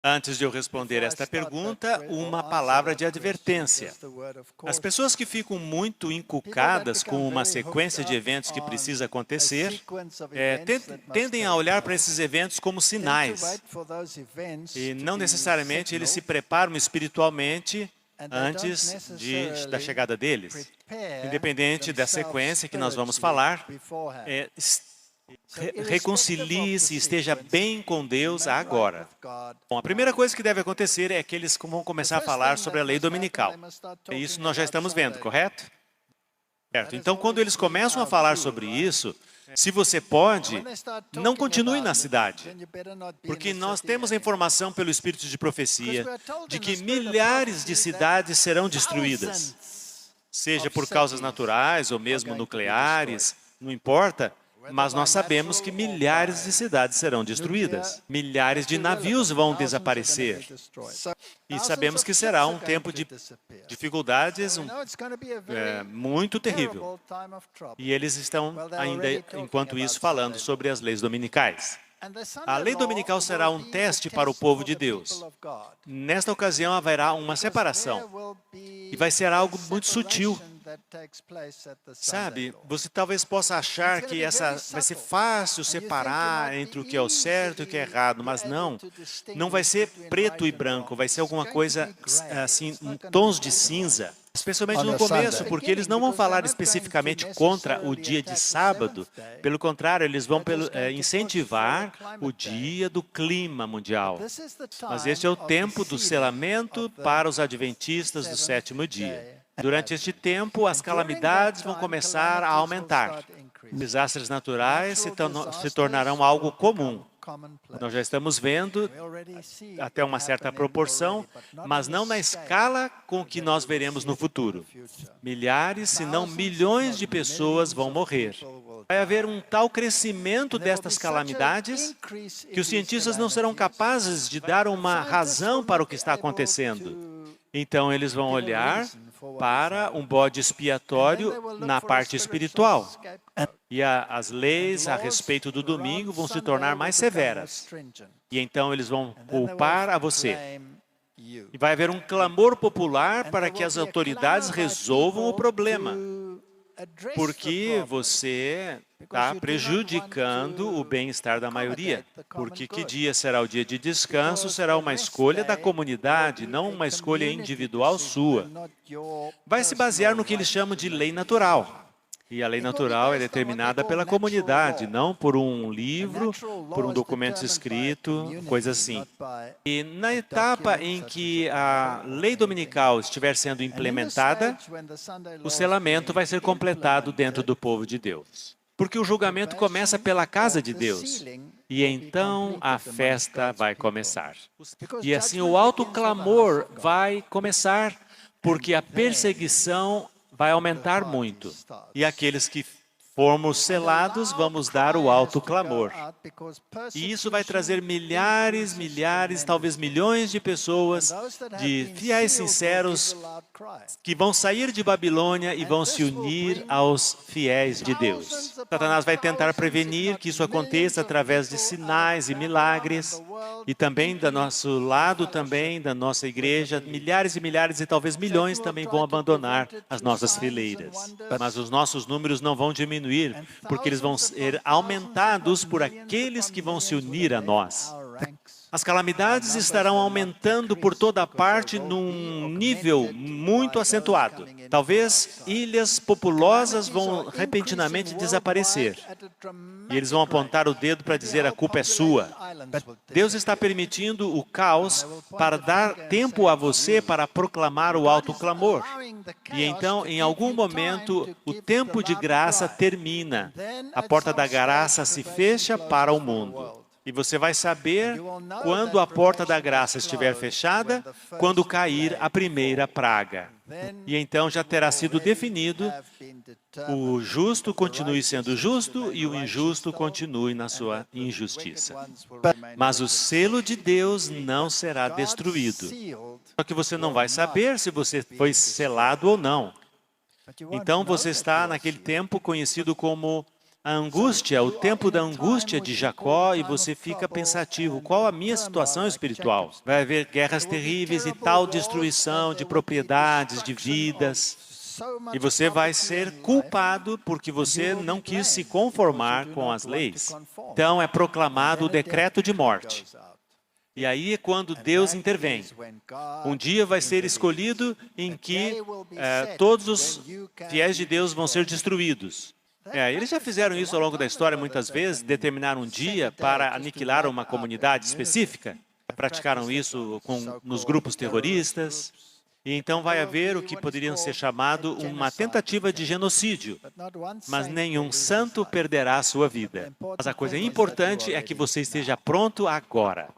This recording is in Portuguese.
Antes de eu responder esta pergunta, uma palavra de advertência. As pessoas que ficam muito encucadas com uma sequência de eventos que precisa acontecer, tendem a olhar para esses eventos como sinais. E não necessariamente eles se preparam espiritualmente antes da chegada deles. Independente da sequência que nós vamos falar, reconcilie-se e esteja bem com Deus agora. Bom, a primeira coisa que deve acontecer é que eles vão começar a falar sobre a lei dominical. Isso nós já estamos vendo, correto? Certo. Então, quando eles começam a falar sobre isso, se você pode, não continue na cidade. Porque nós temos a informação pelo Espírito de profecia de que milhares de cidades serão destruídas. Seja por causas naturais ou mesmo nucleares, não importa. Mas nós sabemos que milhares de cidades serão destruídas. Milhares de navios vão desaparecer. E sabemos que será um tempo de dificuldades muito terrível. E eles estão ainda, enquanto isso, falando sobre as leis dominicais. A lei dominical será um teste para o povo de Deus. Nesta ocasião, haverá uma separação. E vai ser algo muito sutil. Sabe, você talvez possa achar que vai ser fácil separar entre o que é o certo e o que é errado, mas não vai ser preto e branco, vai ser alguma coisa assim, tons de cinza. Especialmente no começo, porque eles não vão falar especificamente contra o dia de sábado. Pelo contrário, eles vão incentivar o dia do clima mundial. Mas este é o tempo do selamento para os adventistas do sétimo dia. Durante este tempo, as calamidades vão começar a aumentar. Desastres naturais se tornarão algo comum. Nós já estamos vendo até uma certa proporção, mas não na escala com que nós veremos no futuro. Milhares, se não milhões de pessoas vão morrer. Vai haver um tal crescimento destas calamidades que os cientistas não serão capazes de dar uma razão para o que está acontecendo. Então, eles vão olhar para um bode expiatório na parte espiritual. E as leis a respeito do domingo vão se tornar mais severas. E então eles vão culpar a você. E vai haver um clamor popular para que as autoridades resolvam o problema. Porque você está prejudicando o bem-estar da maioria. Porque que dia será o dia de descanso? Será uma escolha da comunidade, não uma escolha individual sua. Vai se basear no que eles chamam de lei natural. E a lei natural é determinada pela comunidade, não por um livro, por um documento escrito, coisa assim. E na etapa em que a lei dominical estiver sendo implementada, o selamento vai ser completado dentro do povo de Deus. Porque o julgamento começa pela casa de Deus. E então a festa vai começar. E assim o alto clamor vai começar, porque a perseguição vai aumentar muito. E aqueles que formos selados, vamos dar o alto clamor. E isso vai trazer milhares, talvez milhões de pessoas, de fiéis sinceros, que vão sair de Babilônia e vão se unir aos fiéis de Deus. Satanás vai tentar prevenir que isso aconteça através de sinais e milagres. E também do nosso lado, também da nossa igreja, milhares e talvez milhões também vão abandonar as nossas fileiras. Mas os nossos números não vão diminuir, porque eles vão ser aumentados por aqueles que vão se unir a nós. As calamidades estarão aumentando por toda parte num nível muito acentuado. Talvez ilhas populosas vão repentinamente desaparecer. E eles vão apontar o dedo para dizer a culpa é sua. Deus está permitindo o caos para dar tempo a você para proclamar o alto clamor. E então, em algum momento, o tempo de graça termina. A porta da graça se fecha para o mundo. E você vai saber quando a porta da graça estiver fechada, quando cair a primeira praga. E então já terá sido definido, o justo continue sendo justo e o injusto continue na sua injustiça. Mas o selo de Deus não será destruído. Só que você não vai saber se você foi selado ou não. Então você está naquele tempo conhecido como a angústia, o tempo da angústia de Jacó, e você fica pensativo, qual a minha situação espiritual? Vai haver guerras terríveis e tal destruição de propriedades, de vidas, e você vai ser culpado porque você não quis se conformar com as leis. Então é proclamado o decreto de morte. E aí é quando Deus intervém. Um dia vai ser escolhido em que todos os fiéis de Deus vão ser destruídos. Eles já fizeram isso ao longo da história muitas vezes, determinaram um dia para aniquilar uma comunidade específica. Praticaram isso nos grupos terroristas. E então vai haver o que poderia ser chamado uma tentativa de genocídio. Mas nenhum santo perderá a sua vida. Mas a coisa importante é que você esteja pronto agora.